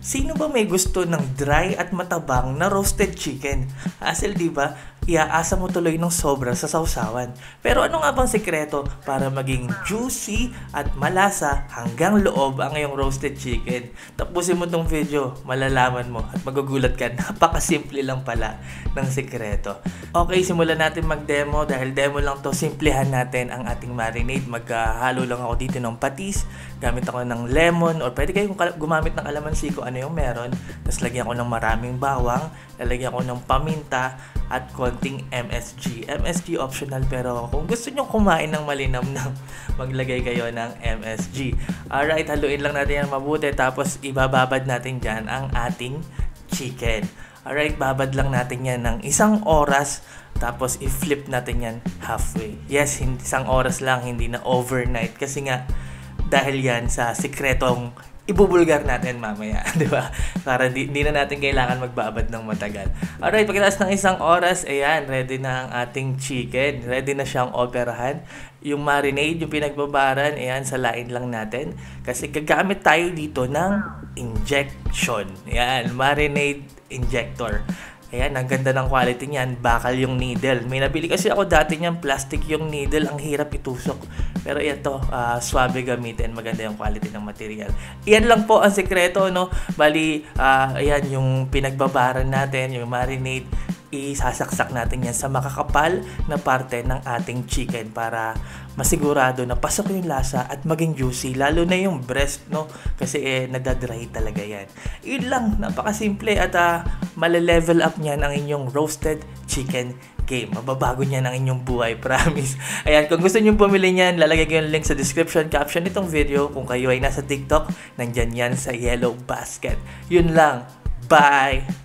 Sino ba may gusto ng dry at matabang na roasted chicken? Hassle, di ba? Iaasa mo tuloy ng sobra sa sausawan. Pero ano nga bang sekreto para maging juicy at malasa hanggang loob ang iyong roasted chicken? Tapusin mo tong video, malalaman mo at magugulat ka. Napakasimple lang pala ng sekreto. Okay, simulan natin mag-demo. Dahil demo lang to, simplihan natin ang ating marinade. Maghalo lang ako dito ng patis. Gamit ako ng lemon or pwede kayong gumamit ng kalamansi kung ano yung meron. Tapos lagyan ko ng maraming bawang, lalagyan ko ng paminta at konting MSG. MSG optional pero kung gusto nyo kumain ng malinamnam, maglagay kayo ng MSG. Alright, haluin lang natin yan mabuti tapos ibababad natin dyan ang ating chicken. Alright, babad lang natin yan ng 1 oras tapos i-flip natin yan halfway. Yes, 1 oras lang, hindi na overnight kasi nga dahil yan sa sikretong ibubulgar natin mamaya, di ba? Para hindi na natin kailangan magbabad ng matagal. Alright, pagkatapos ng 1 oras, ayan, ready na ang ating chicken. Ready na siyang operahan. Yung marinade, yung pinagbabaran, ayan, salain lang natin. Kasi gagamit tayo dito ng injection. Ayan, marinade injector. Ayan, ang ganda ng quality niyan. Bakal yung needle. May nabili kasi ako dati niyan, plastic yung needle. Ang hirap itusok. Pero ito, swabe gamitin. Maganda yung quality ng material. Iyan lang po ang sekreto, no? Bali, ayan, yung pinagbabaran natin, yung marinade, isasaksak natin yan sa makakapal na parte ng ating chicken para masigurado na pasok yung lasa at maging juicy, lalo na yung breast, no? Kasi nadadry talaga yan. Yun lang, napakasimple at malelevel up niyan ang inyong roasted chicken game. Mababago niyan ang inyong buhay, promise. Ayan, kung gusto niyo bumili niyan, lalagay ko yung link sa description caption nitong video. Kung kayo ay nasa TikTok, nandyan yan sa yellow basket. Yun lang. Bye!